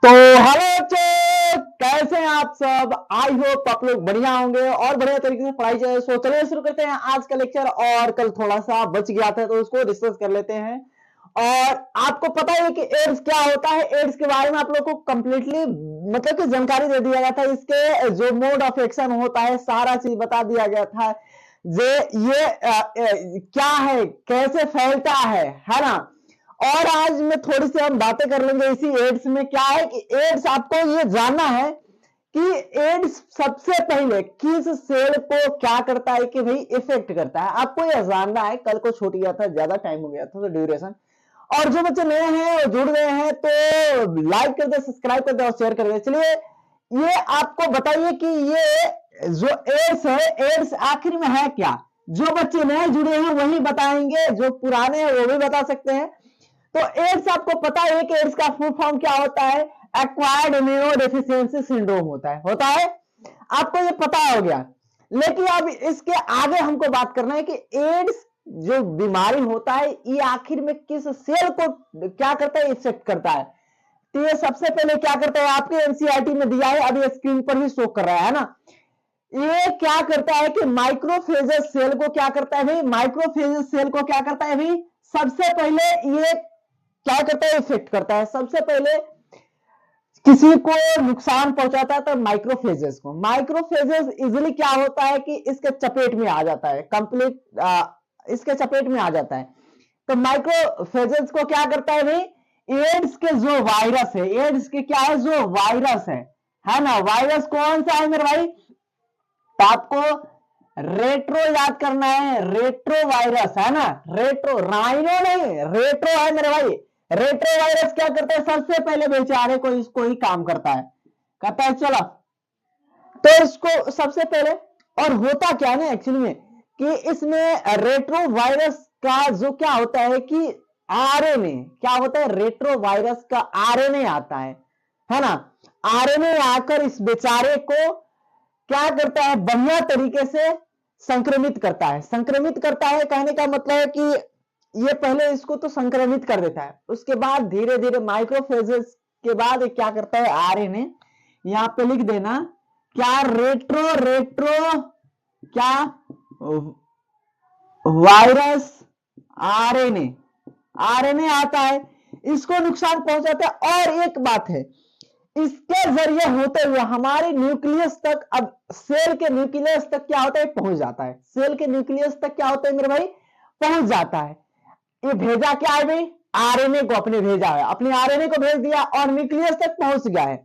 तो हेलो बच्चों, कैसे हैं आप सब। आई होप आप लोग बढ़िया होंगे और बढ़िया तरीके से पढ़ाई जाए। सो चलिए शुरू करते हैं आज का लेक्चर। और कल थोड़ा सा बच गया था तो उसको डिस्कस कर लेते हैं। और आपको पता है कि एड्स क्या होता है। एड्स के बारे में आप लोग को कंप्लीटली मतलब कि जानकारी दे दिया गया था। इसके जो मोड ऑफ एक्शन होता है सारा चीज बता दिया गया था। ये क्या है, कैसे फैलता है ना। और आज में थोड़ी सी हम बातें कर लेंगे इसी एड्स में। क्या है कि एड्स, आपको ये जानना है कि एड्स सबसे पहले किस सेल को क्या करता है कि भाई इफेक्ट करता है। आपको यह जानना है। कल को छूट गया था, ज्यादा टाइम हो गया था तो ड्यूरेशन। और जो बच्चे नए हैं और जुड़ गए हैं तो लाइक कर दे, सब्सक्राइब कर दे और शेयर कर दे। चलिए ये आपको बताइए कि ये जो एड्स है, एड्स आखिर में है क्या। जो बच्चे नए जुड़े हैं वही बताएंगे, जो पुराने हैं वो भी बता सकते हैं। तो एड्स आपको पता है कि एड्स का फुल फॉर्म क्या होता है। एक्वायर्ड इम्यूनोडेफिशिएंसी सिंड्रोम होता है। आपको ये पता हो गया। लेकिन अब इसके आगे हमको बात करना है कि एड्स जो बीमारी होता है ये आखिर में किस सेल को क्या करता है, इफेक्ट करता है। तो ये सबसे पहले क्या करता है, आपके एनसीईआरटी में दिया है, अभी स्क्रीन पर भी शो कर रहा है ना। ये क्या करता है कि माइक्रोफेजेस सेल को क्या करता है भाई, माइक्रोफेजेस सेल को क्या करता है भाई, सबसे पहले ये क्या करता है, इफेक्ट करता है। सबसे पहले किसी को नुकसान पहुंचाता है तो माइक्रोफेजेस को। माइक्रोफेजेस इजिली क्या होता है कि इसके चपेट में आ जाता है, कंप्लीट इसके चपेट में आ जाता है। तो माइक्रोफेजेस को क्या करता है भाई, एड्स के जो वायरस है, एड्स के क्या है, जो वायरस है ना। वायरस कौन सा है मेरे भाई, तो आपको रेट्रो याद करना है। रेट्रो वायरस है ना, रेट्रो, राइनो नहीं, रेट्रो है मेरे भाई। रेट्रो वायरस क्या करता है, सबसे पहले बेचारे को इसको ही काम करता है, कहता है चलो तो इसको सबसे पहले। और होता क्या है ना एक्चुअली में कि इसमें रेट्रो वायरस का जो क्या होता है कि आरएनए क्या होता है, रेट्रो वायरस का आरएनए आता है ना। आरएनए आकर इस बेचारे को क्या करता है, बढ़िया तरीके से संक्रमित करता है। संक्रमित करता है कहने का मतलब है कि ये पहले इसको तो संक्रमित कर देता है, उसके बाद धीरे धीरे माइक्रोफेजेस के बाद क्या करता है, आरएनए यहां पे लिख देना क्या, रेट्रो रेट्रो क्या वायरस आरएनए, आरएनए आता है, इसको नुकसान पहुंचाता है। और एक बात है, इसके जरिए होते हुए हमारे न्यूक्लियस तक, अब सेल के न्यूक्लियस तक क्या होता है, पहुंच जाता है। सेल के न्यूक्लियस तक क्या होता है मेरे भाई, पहुंच जाता है। ये भेजा क्या है भाई, आरएनए को अपने भेजा है, अपने आरएनए को भेज दिया और न्यूक्लियस तक पहुंच गया है।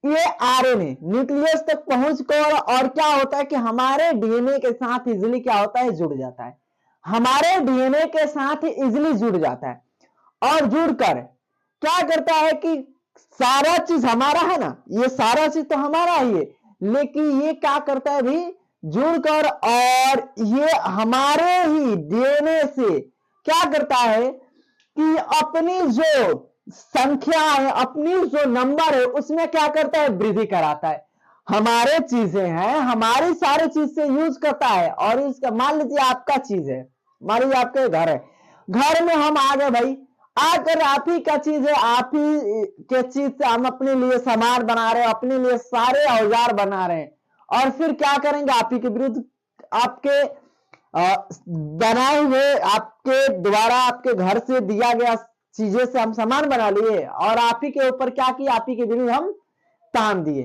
ये आरएनए न्यूक्लियस तक पहुंच कर और क्या होता है कि हमारे डीएनए के साथ इजिली क्या होता है, जुड़ जाता है। हमारे डीएनए के साथ इजिली जुड़ जाता है और जुड़कर क्या करता है कि सारा चीज हमारा है ना, ये सारा चीज तो हमारा ही है, लेकिन ये क्या करता है भी, जुड़कर और ये हमारे ही डीएनए से क्या करता है कि अपनी जो संख्या है, अपनी जो नंबर है उसमें क्या करता है, वृद्धि कराता है। हमारे चीजें हैं, हमारी सारी चीज से यूज करता है। और इसका मान लीजिए आपका चीज है, मान लीजिए आपके घर है, घर में हम आ गए भाई, आकर आप ही का चीज है, आप ही के चीज से हम अपने लिए सामान बना रहे हैं, अपने लिए सारे औजार बना रहे हैं। और फिर क्या करेंगे, आप ही के विरुद्ध, आपके बनाए हुए, आपके द्वारा आपके घर से दिया गया चीजें से हम सामान बना लिए और आप ही के ऊपर क्या किया, आप ही के विरुद्ध हम तान दिए।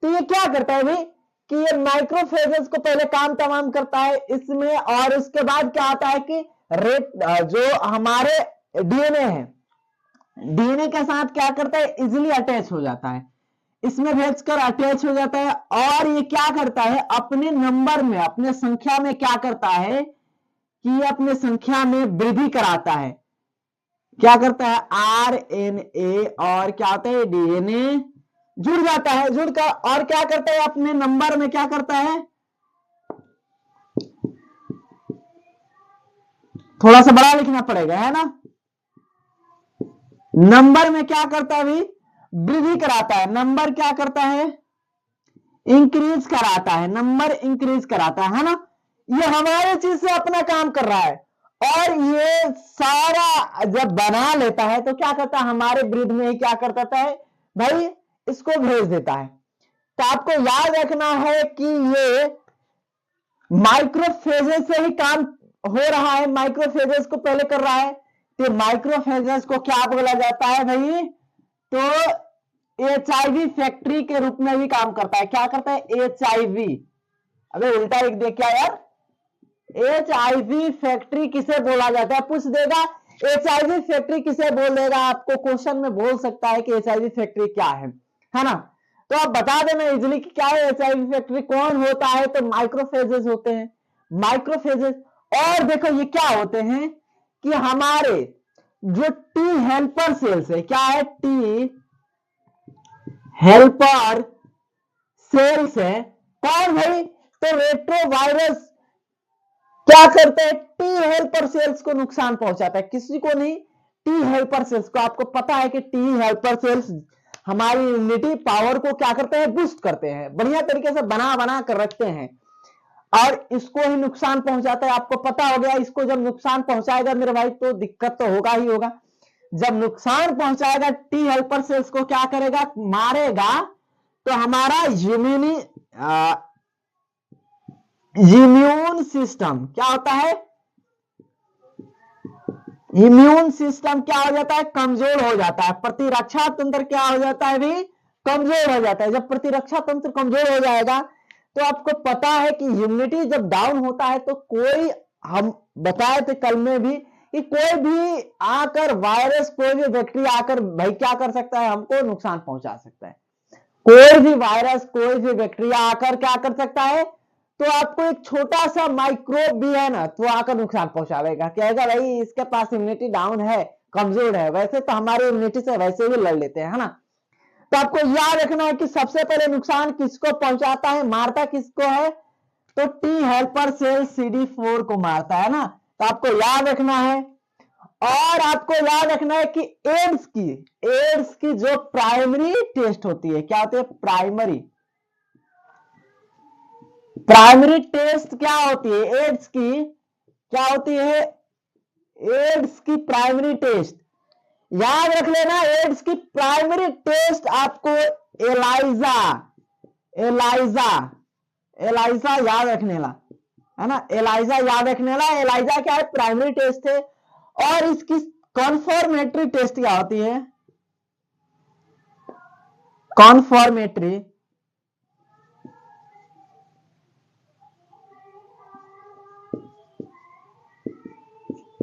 तो ये क्या करता है भाई कि ये माइक्रोफेजेस को पहले काम तमाम करता है इसमें। और उसके बाद क्या आता है कि जो हमारे डीएनए है, डीएनए के साथ क्या करता है, इजिली अटैच हो जाता है, इसमें भेजकर अटैच हो जाता है। और ये क्या करता है, अपने नंबर में, अपने संख्या में क्या करता है कि अपने संख्या में वृद्धि कराता है। क्या करता है, आरएनए और क्या होता है, डीएनए जुड़ जाता है। जुड़कर और क्या करता है, अपने नंबर में क्या करता है, थोड़ा सा बड़ा लिखना पड़ेगा है ना, नंबर में क्या करता है भी, वृद्धि कराता है। नंबर क्या करता है, इंक्रीज कराता है, नंबर इंक्रीज कराता है ना। ये हमारे चीज से अपना काम कर रहा है। और ये सारा जब बना लेता है तो क्या करता है, हमारे विरुद्ध में ही क्या करता है, भाई इसको भेज देता है। तो आपको याद रखना है कि ये माइक्रोफेजेस से ही काम हो रहा है, माइक्रोफेजेस को पहले कर रहा है। तो माइक्रोफेजेस को क्या बोला जाता है भाई? तो HIV फैक्ट्री के रूप में भी काम करता है। क्या करता है? HIV। अबे उल्टा लिख दे क्या यार? HIV फैक्ट्री किसे बोला जाता है? पूछ देगा HIV फैक्ट्री किसे बोल देगा, आपको क्वेश्चन में बोल सकता है कि HIV फैक्ट्री क्या है ना? तो आप बता देना इजिली कि क्या है HIV फैक्ट्री, कौन होता है? तो माइक्रोफेजेस होते हैं, माइक्रोफेजेस। और देखो ये क्या होते हैं कि हमारे जो टी हेल्पर सेल्स है, क्या है? टी हेल्पर सेल्स है। कौन भाई? तो रेट्रोवायरस क्या करते हैं? टी हेल्पर सेल्स को नुकसान पहुंचाता है, किसी को नहीं, टी हेल्पर सेल्स को। आपको पता है कि टी हेल्पर सेल्स हमारी इम्यूनिटी पावर को क्या करते हैं? बूस्ट करते हैं, बढ़िया तरीके से बना बना कर रखते हैं, और इसको ही नुकसान पहुंचाता है। आपको पता हो गया, इसको जब नुकसान पहुंचाएगा मेरे भाई तो दिक्कत तो होगा ही होगा। जब नुकसान पहुंचाएगा टी हेल्पर सेल्स को, क्या करेगा? मारेगा। तो हमारा इम्यून सिस्टम क्या होता है? इम्यून सिस्टम क्या हो जाता है? कमजोर हो जाता है। प्रतिरक्षा तंत्र क्या हो जाता है भी? कमजोर हो जाता है। जब प्रतिरक्षा तंत्र कमजोर हो जाएगा तो आपको पता है कि इम्यूनिटी जब डाउन होता है तो कोई, हम बताए थे कल में भी कि कोई भी आकर वायरस, कोई भी बैक्टीरिया आकर भाई क्या कर सकता है? हमको नुकसान पहुंचा सकता है। कोई भी वायरस, कोई भी बैक्टीरिया आकर क्या कर सकता है? तो आपको एक छोटा सा माइक्रोब भी है ना, तो आकर नुकसान पहुंचाएगा, कहेगा भाई इसके पास इम्यूनिटी डाउन है, कमजोर है। वैसे तो हमारी इम्यूनिटी से वैसे भी लड़ लेते हैं, है ना? तो आपको याद रखना है कि सबसे पहले नुकसान किसको पहुंचाता है, मारता किसको है? तो टी हेल्पर सेल CD4 को मारता है ना। तो आपको याद रखना है। और आपको याद रखना है कि एड्स की जो प्राइमरी टेस्ट होती है, क्या होती है? प्राइमरी टेस्ट क्या होती है? एड्स की क्या होती है? एड्स की प्राइमरी टेस्ट याद रख लेना। एड्स की प्राइमरी टेस्ट आपको एलाइजा एलाइजा एलाइजा याद रखने ला, है ना? एलाइजा याद रखने ला। एलाइजा क्या है? प्राइमरी टेस्ट है। और इसकी कॉन्फर्मेटरी टेस्ट क्या होती है? कॉन्फर्मेटरी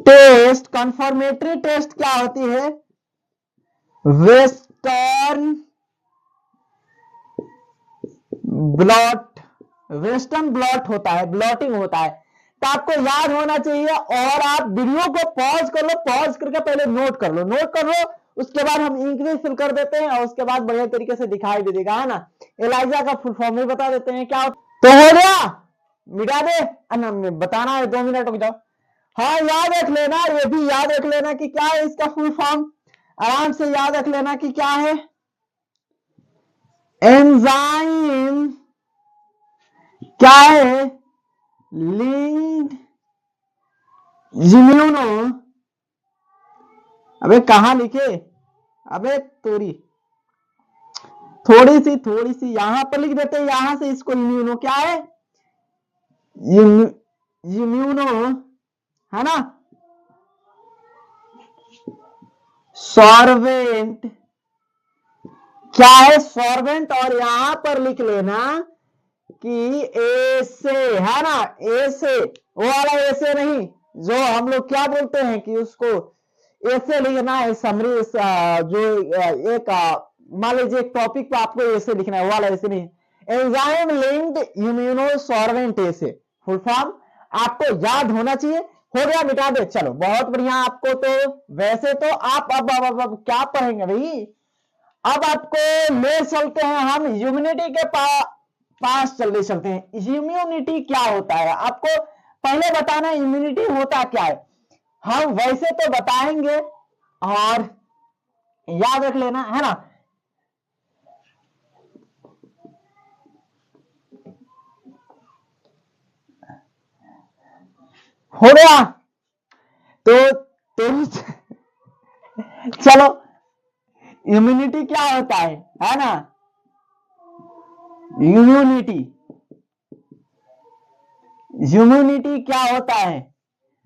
टेस्ट, कन्फर्मेटरी टेस्ट क्या होती है? वेस्टर्न ब्लॉट, वेस्टर्न ब्लॉट होता है, ब्लॉटिंग होता है। तो आपको याद होना चाहिए। और आप वीडियो को पॉज कर लो, पॉज करके पहले नोट कर लो, नोट कर लो। उसके बाद हम इंक भी फिल कर देते हैं, और उसके बाद बढ़िया तरीके से दिखाई भी देगा, है ना? एलाइजा का फुल फॉर्म भी बता देते हैं क्या। तो हो गया, मिटा दे। बताना है, 2 मिनट रुक जाओ। हाँ याद रख लेना, ये भी याद रख लेना कि क्या है इसका फुल फॉर्म। आराम से याद रख लेना कि क्या है। एंजाइम क्या है? लिंक्ड इम्यूनो, अबे कहां लिखे? अबे तोरी, थोड़ी सी यहां पर लिख देते हैं, यहां से इसको इम्यूनो क्या है? इम्यूनो, है ना? सॉर्वेंट क्या है? सॉर्वेंट। और यहां पर लिख लेना कि ए से, है ना? ए से, वो वाला ए से नहीं, जो हम लोग क्या बोलते हैं कि उसको ऐसे लिखना है। समरी जो एक मान लीजिए एक टॉपिक पे आपको ऐसे लिखना है, वाला ऐसे नहीं। एंजाइम लिंक्ड इम्यूनो सॉर्वेंट ऐसे फुल फॉर्म आपको याद होना चाहिए। हो गया, मिटा दे। चलो बहुत बढ़िया। आपको तो वैसे तो आप अब क्या पढ़ेंगे भाई? अब आपको ले चलते हैं हम इम्यूनिटी के पास चलते हैं। इम्यूनिटी क्या होता है आपको पहले बताना। इम्यूनिटी होता क्या है हम वैसे तो बताएंगे, और याद रख लेना, है ना? हो गया। तो चलो इम्यूनिटी क्या होता है ना, इम्यूनिटी, इम्यूनिटी क्या होता है?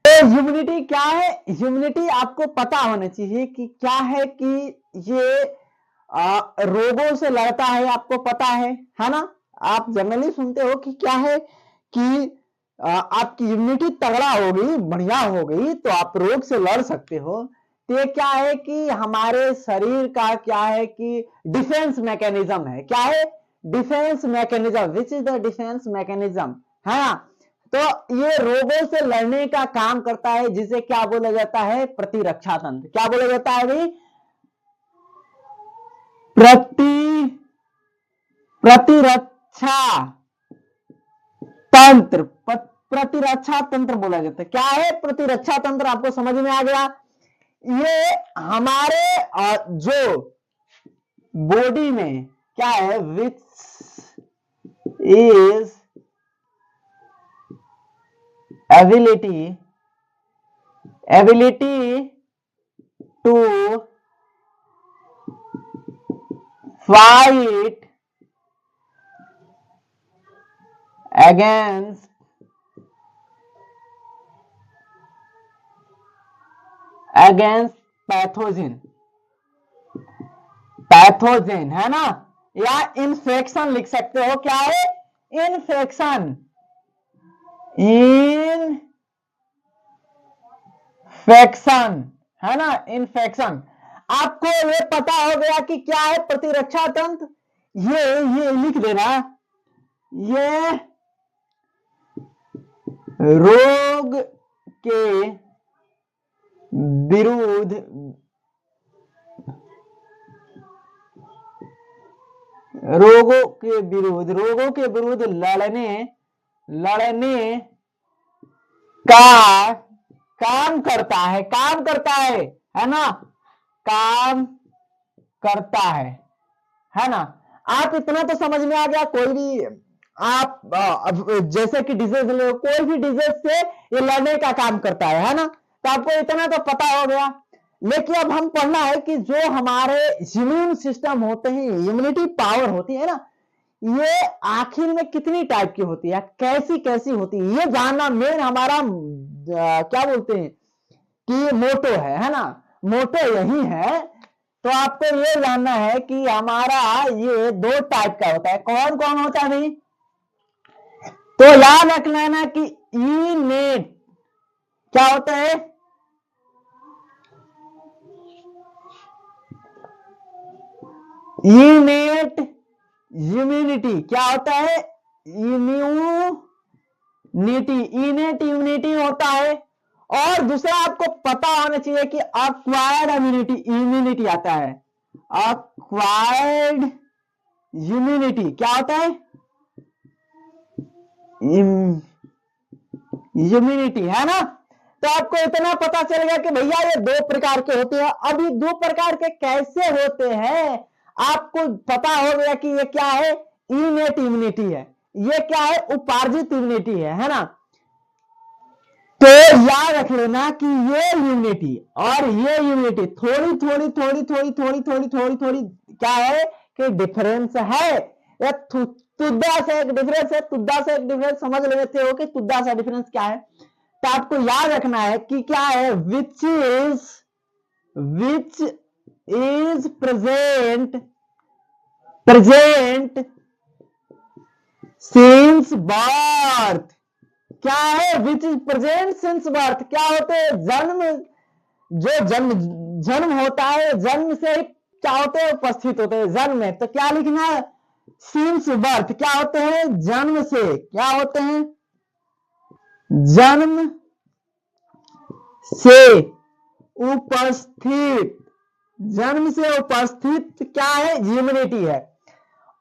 तो इम्यूनिटी क्या है? इम्यूनिटी आपको पता होना चाहिए कि क्या है, कि ये रोगों से लड़ता है, आपको पता है ना। आप जनरली सुनते हो कि क्या है, कि आपकी इम्यूनिटी तगड़ा हो गई, बढ़िया हो गई, तो आप रोग से लड़ सकते हो। तो ये क्या है कि हमारे शरीर का क्या है कि डिफेंस मैकेनिज्म है। क्या है? Defence mechanism. Which is the defence mechanism, है ना। तो ये रोगों से लड़ने का काम करता है, जिसे क्या बोला जाता है? प्रतिरक्षा तंत्र। क्या बोला जाता है भाई? प्रतिरक्षा तंत्र। प्रतिरक्षा तंत्र बोला जाता है। क्या है प्रतिरक्षा तंत्र? आपको समझ में आ गया। ये हमारे जो बॉडी में क्या है, which is ability to fight against pathogen, है ना, या इन्फेक्शन लिख सकते हो। क्या है? इन्फेक्शन, है ना, इन्फेक्शन। आपको ये पता हो गया कि क्या है प्रतिरक्षा तंत्र। ये लिख देना, ये रोग के विरुद्ध रोगों के विरुद्ध लड़ने का काम करता है ना, काम करता है ना। आप इतना तो समझ में आ गया। कोई भी आप जैसे कि डिजीज ले, कोई भी डिजीज से ये लड़ने का काम करता है ना। तो आपको इतना तो पता हो गया। लेकिन अब हम पढ़ना है कि जो हमारे इम्यून सिस्टम होते हैं, इम्यूनिटी पावर होती है ना, ये आखिर में कितनी टाइप की होती है, कैसी कैसी होती है, ये जानना मेन हमारा क्या बोलते हैं कि मोटो है ना। मोटो यही है। तो आपको ये जानना है कि हमारा ये दो टाइप का होता है। कौन कौन होता है भाई? तो याद रख लेना कि इनेट क्या होता है? इनेट इम्यूनिटी क्या होता है? इनेट इम्यूनिटी होता है। और दूसरा आपको पता होना चाहिए कि अक्वायर्ड इम्यूनिटी आता है। अक्वायर्ड इम्यूनिटी क्या होता है? इम्यूनिटी, है ना। तो आपको इतना पता चल गया कि भैया ये दो प्रकार के होते हैं। अब ये दो प्रकार के कैसे होते हैं आपको पता हो गया कि ये क्या है? इनेट इम्यूनिटी है। ये क्या है? उपार्जित इम्यूनिटी है ना। तो याद रख लेना कि ये इम्यूनिटी और ये इम्यूनिटी थोड़ी थोड़ी थोड़ी थोड़ी थोड़ी थोड़ी थोड़ी थोड़ी क्या है कि डिफरेंस है। या तुद्दा से एक डिफरेंस है, तुद्दा से एक डिफरेंस समझ लेते हो कि तुद्दा सा डिफरेंस क्या है। तो आपको याद रखना है कि क्या है, which is present since birth. क्या है? Which is present since birth. क्या होते हैं? जन्म होता है, जन्म से ही क्या होते हैं? उपस्थित होते हैं जन्म में। तो क्या लिखना है? Since birth. क्या होते हैं? जन्म से। क्या होते हैं? जन्म से उपस्थित। जन्म से उपस्थित क्या है? इम्यूनिटी है।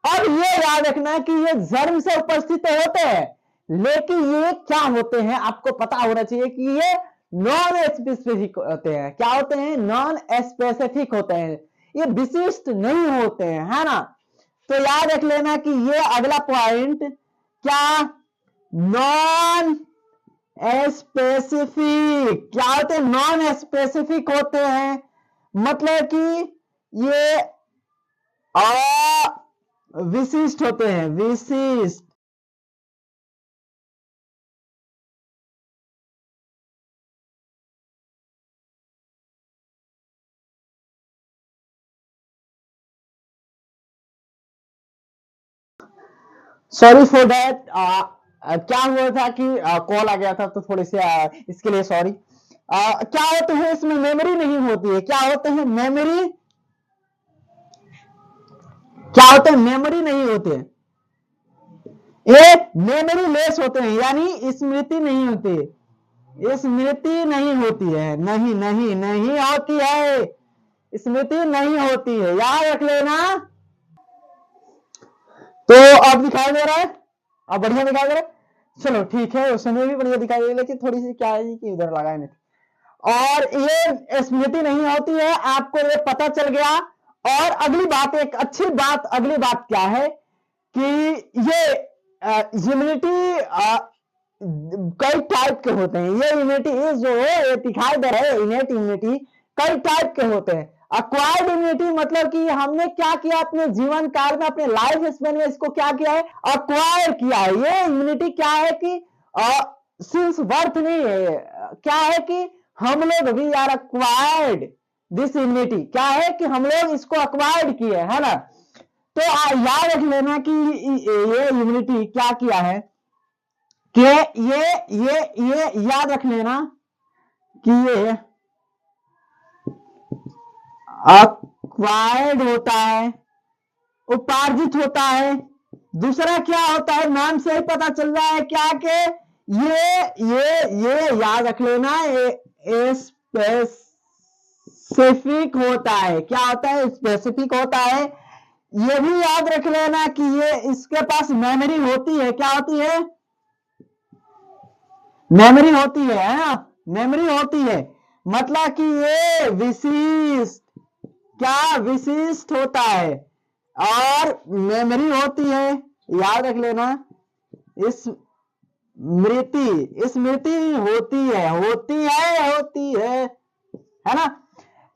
अब ये याद रखना कि ये जन्म से उपस्थित होते हैं, लेकिन ये क्या होते हैं आपको पता होना चाहिए कि ये नॉन स्पेसिफिक होते हैं। क्या होते हैं? नॉन स्पेसिफिक होते हैं, ये विशिष्ट नहीं होते हैं, है ना। तो याद रख लेना कि ये अगला पॉइंट क्या, नॉन स्पेसिफिक। क्या होते हैं? नॉन स्पेसिफिक होते हैं। मतलब कि ये विशिष्ट होते हैं, विशिष्ट। सॉरी फॉर दैट, क्या हुआ था कि कॉल आ गया था तो थोड़ी सी इसके लिए सॉरी। क्या होते हैं इसमें, मेमोरी नहीं होती है। क्या होते हैं, मेमोरी, क्या होते हैं, मेमोरी नहीं होते हैं, ये मेमोरी लेस होते हैं, यानी स्मृति नहीं होती, स्मृति नहीं होती है, नहीं नहीं नहीं होती है, स्मृति नहीं होती है, याद रख लेना। तो अब दिखाई दे रहा है, अब बढ़िया दिखाई दे रहा है, चलो ठीक है, उस समय भी बढ़िया दिखाई दे रही है, लेकिन थोड़ी सी क्या है कि इधर लगाए नहीं। और ये स्मृति नहीं होती है, आपको ये पता चल गया। और अगली बात, एक अच्छी बात, अगली बात क्या है कि ये इम्यूनिटी कई टाइप के होते हैं। ये इम्यूनिटी जो है, ये दिखाई दे रहा है, इनेट इम्यूनिटी कई टाइप के होते हैं। अक्वायर्ड इम्यूनिटी मतलब कि हमने क्या किया अपने जीवन काल में, अपने लाइफ स्पेन में इसको क्या किया है, अक्वायर किया है। ये इम्यूनिटी क्या है कि सिंस बर्थ नहीं है, क्या है कि हम लोग we are acquired this immunity, क्या है कि हम लोग इसको अक्वायर्ड किए, है ना। तो याद रख लेना कि ये इम्यूनिटी क्या किया है कि ये याद रख लेना कि ये अक्वायर्ड होता है, उपार्जित होता है। दूसरा क्या होता है, नाम से ही पता चल रहा है क्या कि ये याद रख लेना, ये स्पेसिफिक होता है। क्या होता है, स्पेसिफिक होता है। ये भी याद रख लेना कि ये इसके पास मेमोरी होती है, क्या होती है, मेमोरी होती है ना, मेमोरी होती है। मतलब कि ये विशिष्ट, क्या विशिष्ट होता है और मेमोरी होती है, याद रख लेना। स्मृति, स्मृति होती है, होती है, होती है ना।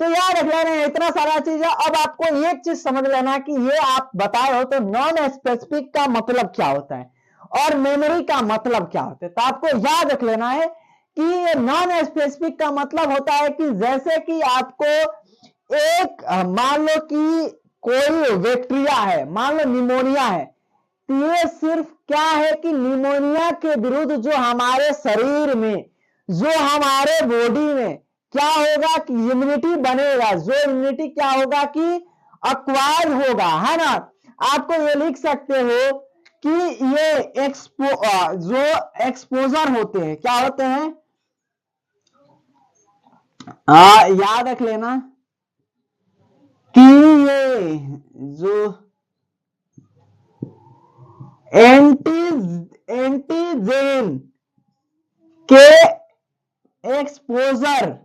तो याद रख लेना, इतना सारा चीज है। अब आपको एक चीज समझ लेना कि ये आप बताए हो तो नॉन स्पेसिफिक का मतलब क्या होता है और मेमोरी का मतलब क्या होता है। तो आपको याद रख लेना है कि ये नॉन स्पेसिफिक का मतलब होता है कि जैसे कि आपको एक मान लो कि कोई बैक्टीरिया है, मान लो निमोनिया है, तो ये सिर्फ क्या है कि निमोनिया के विरुद्ध जो हमारे शरीर में, जो हमारे बॉडी में क्या होगा कि इम्यूनिटी बनेगा, जो इम्यूनिटी क्या होगा कि अक्वायर होगा, है ना। आपको ये लिख सकते हो कि ये जो एक्सपोजर होते हैं, क्या होते हैं, याद रख लेना कि ये जो एंटीजेन के एक्सपोजर,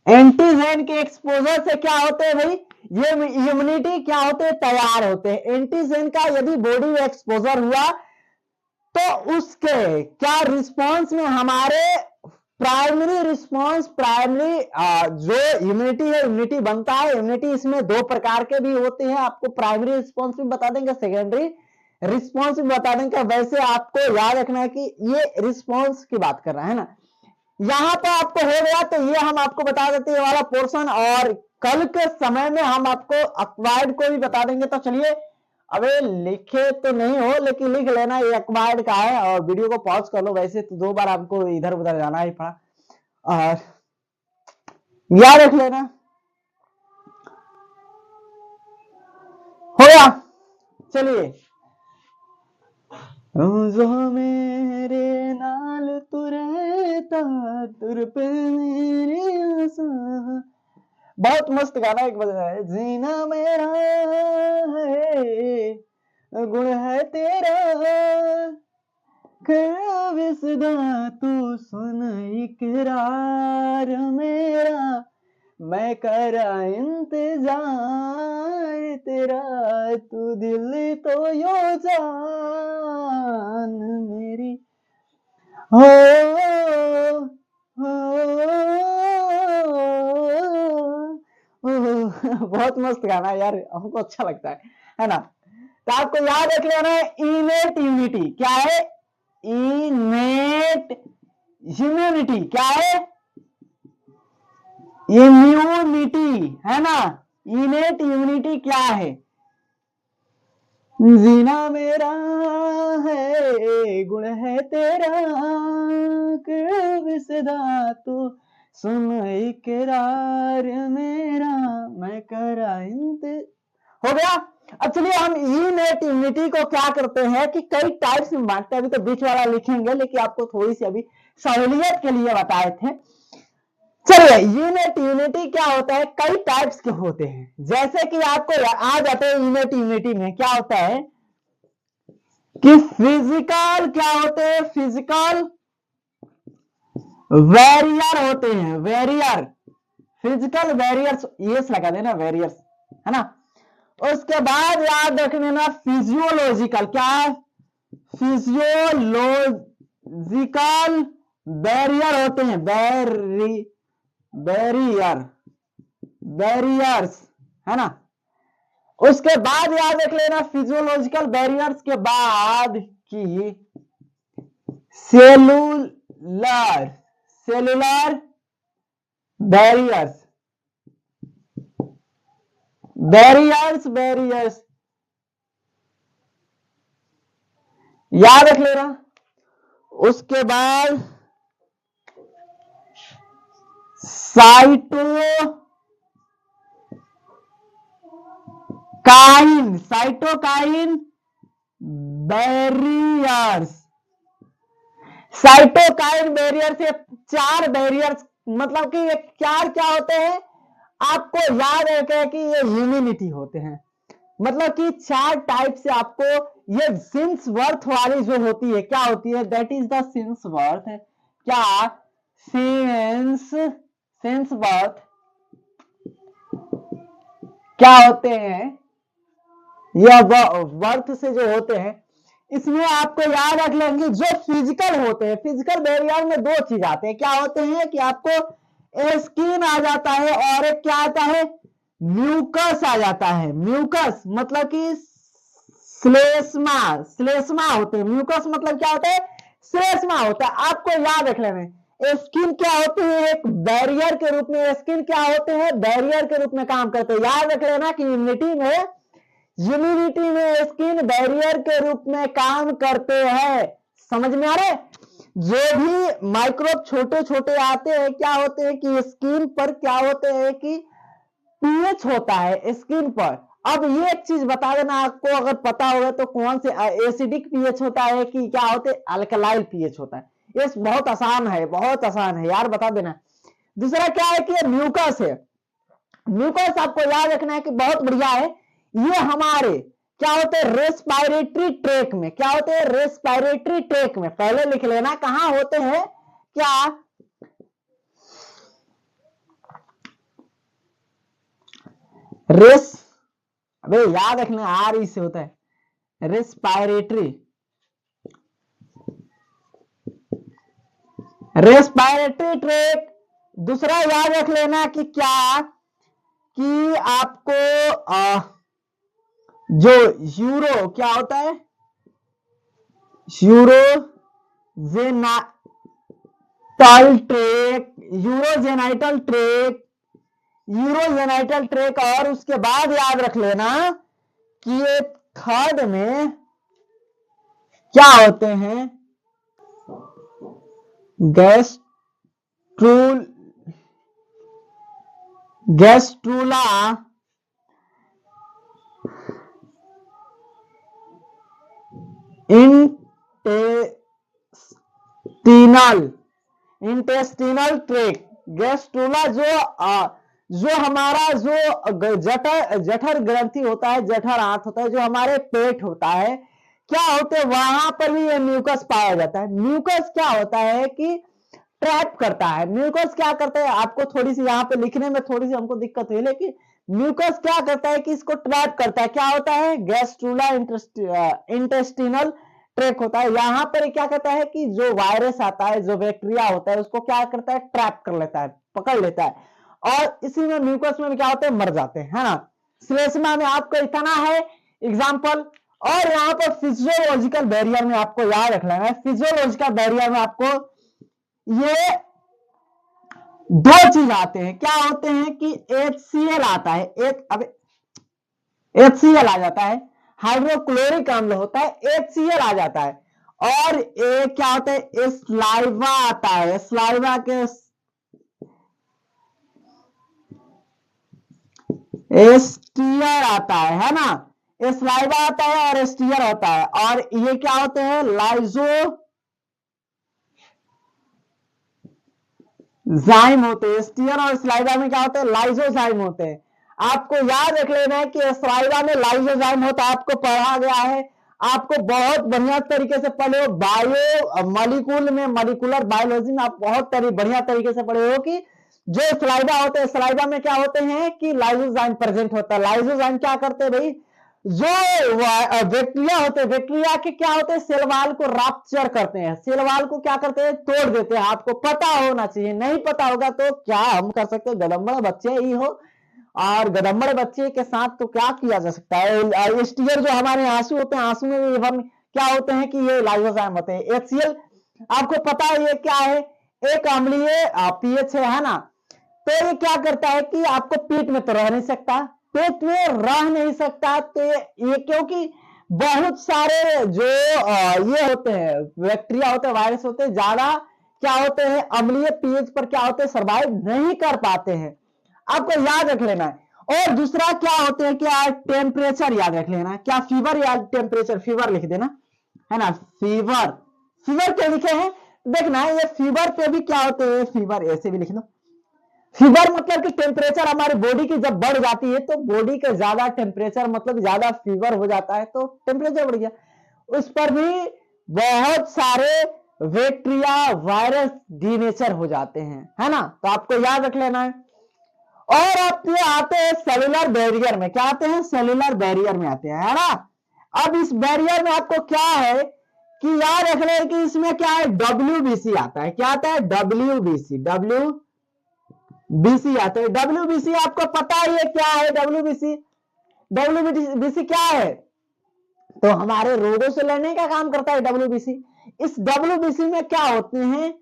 एंटीजेन के एक्सपोजर से क्या होते हैं भाई, ये इम्यूनिटी क्या होते हैं, तैयार होते हैं। एंटीजेन का यदि बॉडी में एक्सपोजर हुआ तो उसके क्या रिस्पांस में हमारे प्राइमरी रिस्पांस, प्राइमरी जो इम्यूनिटी है, इम्यूनिटी बनता है। इम्यूनिटी इसमें दो प्रकार के भी होते हैं, आपको प्राइमरी रिस्पांस भी बता देंगे, सेकेंडरी रिस्पांस भी बता देंगे। वैसे आपको याद रखना है कि ये रिस्पांस की बात कर रहा है ना। यहां पर आपको हो गया तो ये हम आपको बता देते हैं वाला पोर्शन, और कल के समय में हम आपको अक्वायर्ड को भी बता देंगे। तो चलिए, अबे लिखे तो नहीं हो लेकिन लिख लेना, ये अक्वायर्ड का है। और वीडियो को पॉज कर लो, वैसे तो 2 बार आपको इधर उधर जाना ही पड़ा, और याद रख लेना। हो गया, चलिए। जो मेरे नाल तू रहता, तुर पे मेरी आसा। बहुत मस्त गाना एक बजा है, जीना मेरा है गुण है तेरा, कर विसदा तू सुन इकरार मेरा, मैं करा इंतजार तेरा, तू दिल तो यो जान मेरी हो, बहुत मस्त गाना है यार, हमको अच्छा लगता है ना। तो आपको याद रख लेना है इनेट इम्यूनिटी क्या है, इनेट इम्यूनिटी क्या है, इम्यूनिटी है ना, इनेट इम्यूनिटी क्या है, जीना मेरा है गुण है तेरा सदा तो सुन इकरार मेरा मैं करा हो गया। अब चलिए हम इनेट इम्यूनिटी को क्या करते हैं कि कई टाइप्स में बांटते हैं, अभी तो बीच वाला लिखेंगे लेकिन आपको थोड़ी सी अभी सहूलियत के लिए बताए थे। चलिए इनेट इम्यूनिटी क्या होता है, कई टाइप्स के होते हैं, जैसे कि आपको आ जाते हैं इनेट इम्यूनिटी में क्या होता है कि फिजिकल क्या होते हैं, फिजिकल वेरियर होते हैं, वेरियर फिजिकल वेरियर्स, ये लगा देना वेरियर्स है ना। उसके बाद याद रखने ना फिजियोलॉजिकल क्या है, फिजियोलॉजिकल बैरियर होते हैं, बैरियर बैरियर्स है ना। उसके बाद याद रख लेना फिजियोलॉजिकल बैरियर्स के बाद की cellular cellular barriers barriers barriers याद रख लेना। उसके बाद साइटोकाइन बैरियर्स, साइटोकाइन बैरियर से 4 बैरियर्स, मतलब कि ये चार क्या होते हैं आपको याद रखें कि ये इम्यूनिटी होते हैं, मतलब कि 4 टाइप से आपको ये सिंसवर्थ वाली जो होती है क्या होती है, दैट इज द सिंसवर्थ क्या, सिंसवर्थ क्या होते हैं, यह वर्थ से जो होते हैं, इसमें आपको याद रख लेंगे जो फिजिकल होते हैं, फिजिकल बैरियर में 2 चीज आते हैं, क्या होते हैं कि आपको स्किन आ जाता है और एक क्या आता है म्यूकस आ जाता है, म्यूकस मतलब कि श्लेष्मा, श्लेष्मा होते हैं, म्यूकस मतलब क्या होता है श्लेष्मा होता है, आपको याद रख लेना है। स्किन क्या होते हैं एक बैरियर के रूप में, स्किन क्या होते हैं बैरियर के रूप में काम करते हैं, याद रख लेना कि इम्यूनिटी में स्किन बैरियर के रूप में काम करते हैं, समझ में आ रहा है। जो भी माइक्रोब छोटे छोटे आते हैं क्या होते हैं कि स्किन पर क्या होते हैं कि पीएच होता है स्किन पर। अब ये एक चीज बता देना आपको अगर पता होगा तो, कौन से एसिडिक पीएच होता है कि क्या होते हैं अल्कलाइल पीएच होता है, ये बहुत आसान है, बहुत आसान है यार, बता देना। दूसरा क्या है कि म्यूकस है, म्यूकस आपको याद रखना है कि बहुत बढ़िया है, ये हमारे क्या होते हैं रेस्पिरेटरी ट्रैक में, क्या होते हैं रेस्पिरेटरी ट्रैक में, पहले लिख लेना कहां होते हैं क्या, अबे याद रखना आर ई से होता है रेस्पिरेटरी, रेस्पिरेटरी ट्रैक। दूसरा याद रख लेना कि क्या कि आपको जो यूरो क्या होता है urogenital track, urogenital track, urogenital track. और उसके बाद याद रख लेना कि ये थर्ड में क्या होते हैं गैस्ट्रूला इंटेस्टिनल ट्रैक, गैस्ट्रूला जो हमारा जो जठर ग्रंथि होता है, जठर आंत होता है, जो हमारे पेट होता है क्या होते हैं वहां पर भी ये म्यूकस पाया जाता है। म्यूकस क्या होता है कि ट्रैप करता है, म्यूकस क्या करता है, आपको थोड़ी सी यहाँ पे लिखने में थोड़ी सी हमको दिक्कत हुई, लेकिन म्यूकस क्या करता है कि इसको ट्रैप करता है, क्या होता है गैस्ट्रूला इंटेस्टिनल ट्रैक होता है। यहाँ पर क्या कहता है कि जो वायरस आता है, जो बैक्टीरिया होता है, उसको क्या करता है ट्रैप कर लेता है, पकड़ लेता है। और इसी में म्यूकस में भी क्या होते हैं, मर जाते हैं, है ना। श्लेष्मा में आपको इतना है एग्जाम्पल। और यहाँ पर फिजियोलॉजिकल बैरियर में आपको याद रखना है, फिजियोलॉजिकल बैरियर में आपको ये दो चीज आते हैं, क्या होते हैं कि HCl आता है, HCl आ जाता है, हाइड्रोक्लोरिक अम्ल होता है, HCl आ जाता है। और एक क्या होता है, स्लाइवा आता है, स्लाइवा के एस्टियर आता है ना, स्लाइवा आता है और एस्टियर होता है। और ये क्या होते हैं, लाइजोजाइम होते हैं। एस्टियर और स्लाइवा में क्या होते हैं, लाइजोजाइम होते हैं। आपको याद रख लेना है कि स्लाइवा में लाइजोजाइम होता है, आपको पढ़ा गया है, आपको बहुत बढ़िया तरीके से पढ़े हो, बायो मॉलिक्यूल में, मॉलिक्यूलर बायोलॉजी में आप बहुत बढ़िया तरीके से पढ़े हो कि जो स्लाइवा होते हैं, स्लाइवा में क्या होते हैं कि लाइजोजाइम प्रेजेंट होता है। लाइजोजाइम क्या करते हैं भाई, जो बैक्टीरिया होते हैं, बैक्टीरिया के क्या होते हैं, सेल वाल को रप्चर करते हैं, सेल वाल को क्या करते हैं, तोड़ देते हैं। आपको पता होना चाहिए, नहीं पता होगा तो क्या हम कर सकते हैं, गदम्बड़ बच्चे ही हो, और गदम्बड़ बच्चे के साथ तो क्या किया जा सकता है। एस्टियर जो हमारे आंसू होते हैं, आंसू में भी हम क्या होते हैं कि ये लाइजोजाइम होते हैं। HCl आपको पता है ये क्या है, एक अम्लीय पीएच है ना। तो ये क्या करता है कि आपको पेट में तो रह नहीं सकता, पेट में रह नहीं सकता, तो ये क्योंकि बहुत सारे जो ये होते हैं, बैक्टीरिया होते हैं, वायरस होते हैं, ज्यादा क्या होते हैं, अम्लीय पीएच पर क्या होते हैं, सर्वाइव नहीं कर पाते हैं। आपको याद रख लेना है। और दूसरा क्या होते हैं, क्या टेम्परेचर याद रख लेना, क्या फीवर या टेम्परेचर, फीवर लिख देना, है ना। फीवर, फीवर क्यों लिखे हैं, देखना ये फीवर पे भी क्या होते हैं, फीवर ऐसे भी लिख दो। फीवर मतलब कि टेम्परेचर हमारी बॉडी की जब बढ़ जाती है, तो बॉडी का ज्यादा टेम्परेचर मतलब ज्यादा फीवर हो जाता है, तो टेम्परेचर बढ़ गया। उस पर भी बहुत सारे बैक्टीरिया वायरस डीनेचर हो जाते हैं, है ना। तो आपको याद रख लेना है। और आपके आते हैं सेलुलर बैरियर में, क्या आते हैं, सेलुलर बैरियर में आते हैं, है ना। अब इस बैरियर में आपको क्या है कि याद रख ले कि इसमें क्या है, WBC आता है, क्या आता है, WBC आता है। WBC आपको पता है ये क्या है, WBC क्या है, तो हमारे रोगों से लड़ने का काम करता है WBC। इस WBC में क्या होते हैं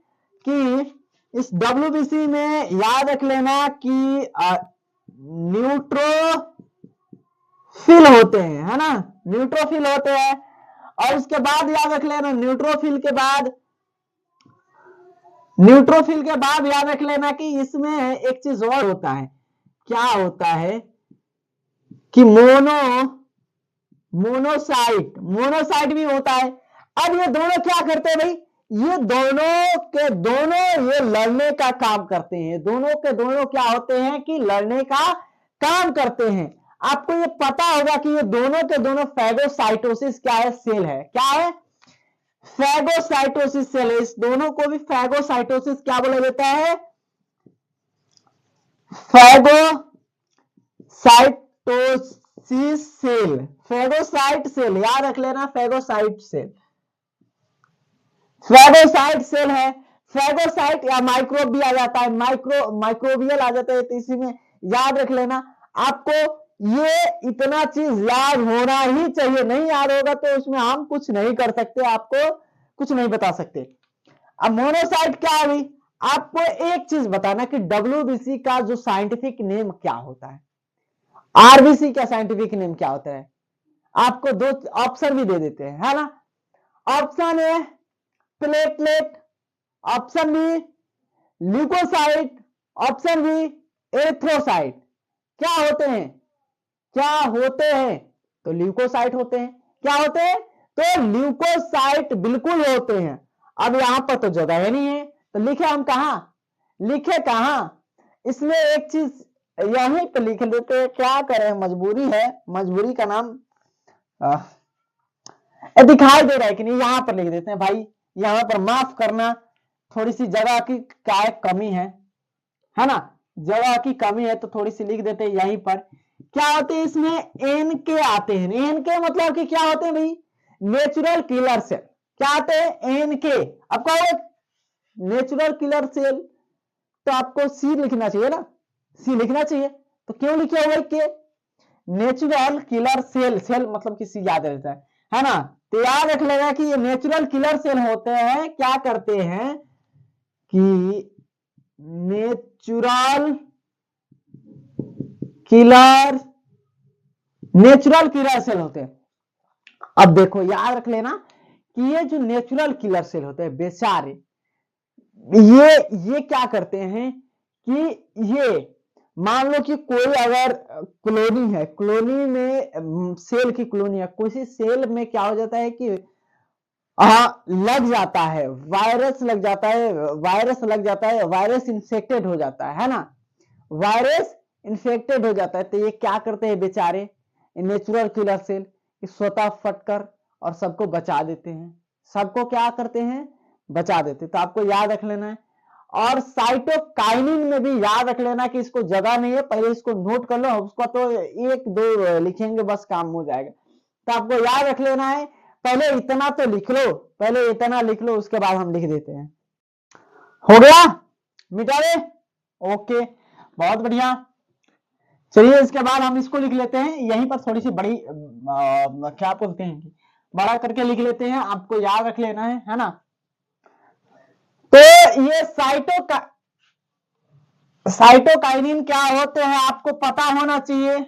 कि इस WBC में याद रख लेना कि न्यूट्रोफिल होते हैं, है ना, न्यूट्रोफिल होते हैं। और उसके बाद याद रख लेना, न्यूट्रोफिल के बाद याद रख लेना कि इसमें एक चीज और होता है, क्या होता है कि मोनोसाइट भी होता है। अब ये दोनों क्या करते हैं भाई, ये दोनों के दोनों ये लड़ने का काम करते हैं, दोनों के दोनों क्या होते हैं कि लड़ने का काम करते हैं। आपको ये पता होगा कि ये दोनों के दोनों फैगोसाइटोसिस क्या है, सेल है, क्या है, फैगोसाइटोसिस सेल है। इस दोनों को भी फैगोसाइटोसिस क्या बोला जाता है, फैगोसाइटोसिस सेल, फैगोसाइट सेल याद रख लेना, फैगोसाइट सेल है। फैगोसाइट या माइक्रोब भी आ जाता है, माइक्रोबियल आ जाता है, तो इसी में याद रख लेना। आपको ये इतना चीज याद होना ही चाहिए, नहीं याद होगा तो उसमें हम कुछ नहीं कर सकते, आपको कुछ नहीं बता सकते। अब मोनोसाइट क्या है, आपको एक चीज बताना कि WBC का जो साइंटिफिक नेम क्या होता है, RBC का साइंटिफिक नेम क्या होता है। आपको दो ऑप्शन भी दे देते हैं, है ना। Option A platelet, option B leukocyte, option B erythrocyte. क्या होते हैं, तो ल्यूकोसाइट होते हैं। क्या होते हैं, तो ल्यूकोसाइट बिल्कुल होते हैं। अब यहां पर तो जगह नहीं है, तो लिखे हम कहां, इसमें एक चीज यहीं पे लिख लेते हैं, क्या करें, मजबूरी है, मजबूरी का नाम दिखाई दे रहा है कि नहीं, यहां पर लिख देते हैं भाई, यहां पर माफ करना, थोड़ी सी जगह की क्या कमी है ना, जगह की कमी है, तो थोड़ी सी लिख देते हैं यहीं पर। क्या होते हैं इसमें, NK आते हैं, NK मतलब कि क्या होते हैं भाई, नेचुरल किलर सेल। क्या आते हैं, NK। आपको नेचुरल किलर सेल, तो आपको C लिखना चाहिए ना, सी लिखना चाहिए, तो क्यों लिखे हुए के? नेचुरल किलर सेल, सेल मतलब कि सी याद रहता है ना। तो याद रख लेगा कि ये नेचुरल किलर सेल होते हैं, क्या करते हैं कि नेचुरल किलर सेल होते हैं। अब देखो याद रख लेना कि ये जो नेचुरल किलर सेल होते हैं बेचारे, ये क्या करते हैं कि ये मान लो कि कोई अगर कॉलोनी है, कॉलोनी में सेल की कॉलोनी है, किसी सेल में क्या हो जाता है कि लग जाता है वायरस, लग जाता है वायरस, लग जाता है वायरस, इंफेक्टेड हो जाता है ना, वायरस इंफेक्टेड हो जाता है। तो ये क्या करते हैं बेचारे नेचुरल किलर सेल, स्वतः फटकर और सबको बचा देते हैं, सबको क्या करते हैं बचा देते। तो आपको याद रख लेना है। और साइटोकाइनिन में भी याद रख लेना कि इसको जगह नहीं है, पहले इसको नोट कर लो, उसका तो एक दो लिखेंगे बस काम हो जाएगा। तो आपको याद रख लेना है, पहले इतना तो लिख लो, पहले इतना लिख लो, उसके बाद हम लिख देते हैं। हो गया, मिटा दे, ओके बहुत बढ़िया। चलिए इसके बाद हम इसको लिख लेते हैं, यहीं पर थोड़ी सी बड़ी क्या बोलते हैं बड़ा करके लिख लेते हैं, आपको याद रख लेना है ना। तो ये साइटोकाइनिन क्या होते हैं आपको पता होना चाहिए।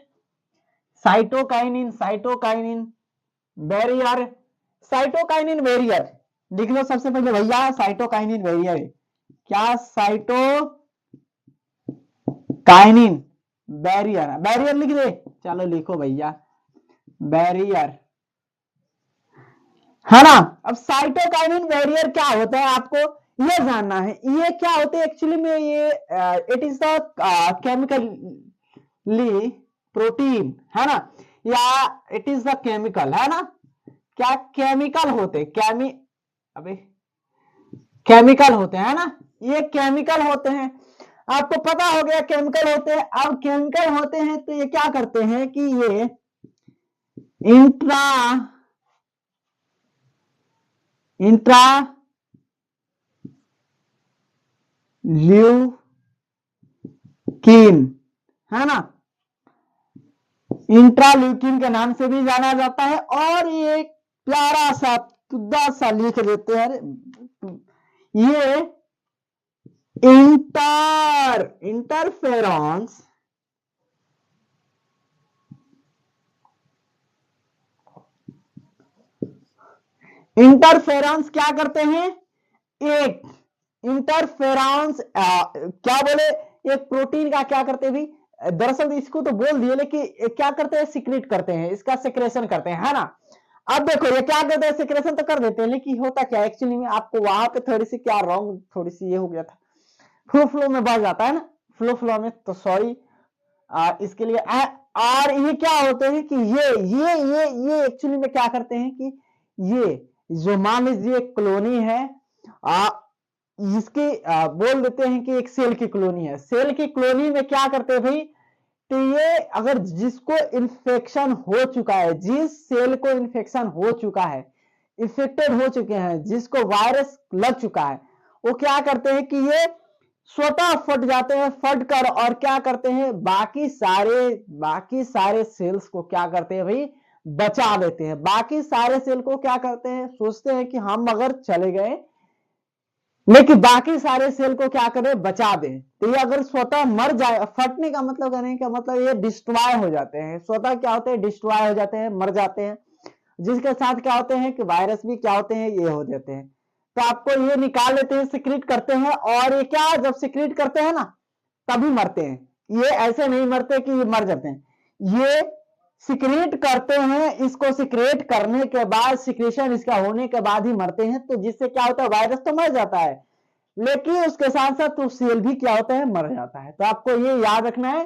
साइटोकाइनिन बैरियर, साइटोकाइनिन बैरियर लिख लो सबसे पहले भैया, साइटोकाइनिन बैरियर है क्या? साइटोकाइनिन बैरियर, बैरियर लिख दे, चलो लिखो भैया बैरियर, है ना। अब साइटोकाइनिन बैरियर क्या होता है आपको ये जानना है। ये क्या होते हैं एक्चुअली में, ये it is the chemically protein, है ना, या इट इज द केमिकल, है ना। क्या केमिकल होते, अबे केमिकल होते हैं ना, ये केमिकल होते हैं, आपको पता हो गया केमिकल होते हैं। अब केमिकल होते हैं तो ये क्या करते हैं कि ये इंट्रा ल्यूकिन, है ना, इंट्राल्यूकिन के नाम से भी जाना जाता है। और ये प्यारा सा तुद्दा सा लिख देते हैं, ये इंटरफेरॉन्स क्या करते हैं, एक इंटरफेरॉन्स क्या बोले, एक प्रोटीन का क्या करते हैं भाई, दरअसल इसको तो बोल दिए, लेकिन क्या करते हैं सिक्रेट करते हैं, इसका सिक्रेशन करते हैं, है ना। अब देखो ये क्या करते हैं, सिक्रेशन तो कर देते हैं, लेकिन होता क्या एक्चुअली में, आपको वहां पे थोड़ी सी क्या रॉन्ग, थोड़ी सी ये हो गया था, फ्लो में बढ़ जाता है ना, फ्लो में, तो सॉरी इसके लिए। और ये क्या होते हैं कि ये एक्चुअली में क्या करते हैं कि ये जो मान लीजिए कॉलोनी है, इसकी बोल देते हैं कि एक सेल की कॉलोनी है, सेल की कॉलोनी में क्या करते हैं भाई, तो ये अगर जिसको इन्फेक्शन हो चुका है, जिस सेल को इन्फेक्शन हो चुका है, इन्फेक्टेड हो चुके हैं, जिसको वायरस लग चुका है, वो क्या करते हैं कि ये स्वतः फट जाते हैं, फट कर और क्या करते हैं, बाकी सारे सेल्स को क्या करते हैं भाई, बचा देते हैं। बाकी सारे सेल को क्या करते हैं, सोचते हैं कि हम अगर चले गए, लेकिन बाकी सारे सेल को क्या करें, बचा दें। तो ये अगर स्वतः मर जाए, फटने का मतलब कहने का मतलब ये डिस्ट्रॉय हो जाते हैं, स्वतः क्या होते हैं, डिस्ट्रॉय हो जाते हैं, मर जाते हैं। जिसके साथ क्या होते हैं कि वायरस भी क्या होते हैं, ये हो जाते हैं। तो आपको ये निकाल लेते हैं, सिक्रीट करते हैं, और ये क्या जब सिक्रीट करते हैं ना तभी मरते हैं, ये ऐसे नहीं मरते कि ये मर जाते हैं, ये सिक्रेट करते हैं, इसको सिक्रेट करने के बाद, सिक्रेशन इसका होने के बाद ही मरते हैं। तो जिससे क्या होता है, वायरस तो मर जाता है, लेकिन उसके साथ साथ तो सेल भी क्या होता है, मर जाता है। तो आपको ये याद रखना है।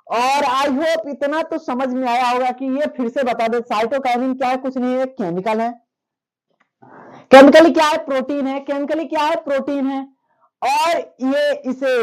और आई होप इतना तो समझ में आया होगा कि ये फिर से बता दे, साइटोकाइनिन क्या है, कुछ नहीं है, केमिकल है। केमिकली क्या है, प्रोटीन है, केमिकली क्या है, प्रोटीन है। और ये इसे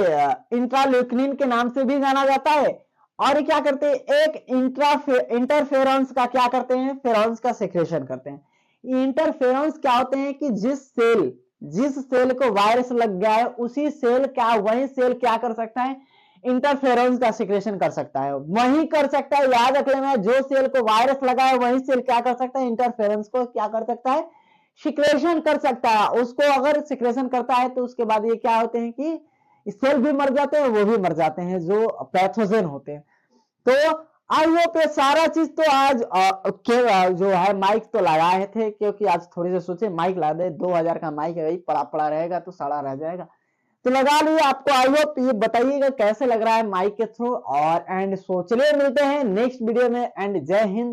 इंट्राल्यूकिन के नाम से भी जाना जाता है। और ये क्या करते हैं, एक इंटरफेरॉन्स का क्या करते हैं, फेरॉन्स का सिक्रेशन करते हैं। इंटरफेरॉन्स क्या होते हैं कि जिस सेल को वायरस लग गया है, उसी सेल क्या, वही सेल क्या कर सकता है, इंटरफेरेंस का सिक्रेशन कर सकता है, वही कर सकता है। याद रख लेना, जो सेल को वायरस लगा है वही सेल क्या कर सकता है, इंटरफेरेंस को क्या कर सकता है, सिक्रेशन कर सकता है। उसको अगर सिक्रेशन करता है तो उसके बाद ये क्या होते हैं कि सेल भी मर जाते हैं, वो भी मर जाते हैं जो पैथोजन होते हैं। तो आई होप ये सारा चीज तो आज जो है माइक तो लगाए थे, क्योंकि आज थोड़ी सी सोचे माइक ला दे, 2000 का माइक है, पड़ा पड़ा रहेगा तो सड़ा रह जाएगा, तो लगा लिए। आपको आई होप ये बताइएगा कैसे लग रहा है माइक के थ्रू, और एंड सो चलिए मिलते हैं नेक्स्ट वीडियो में, एंड जय हिंद।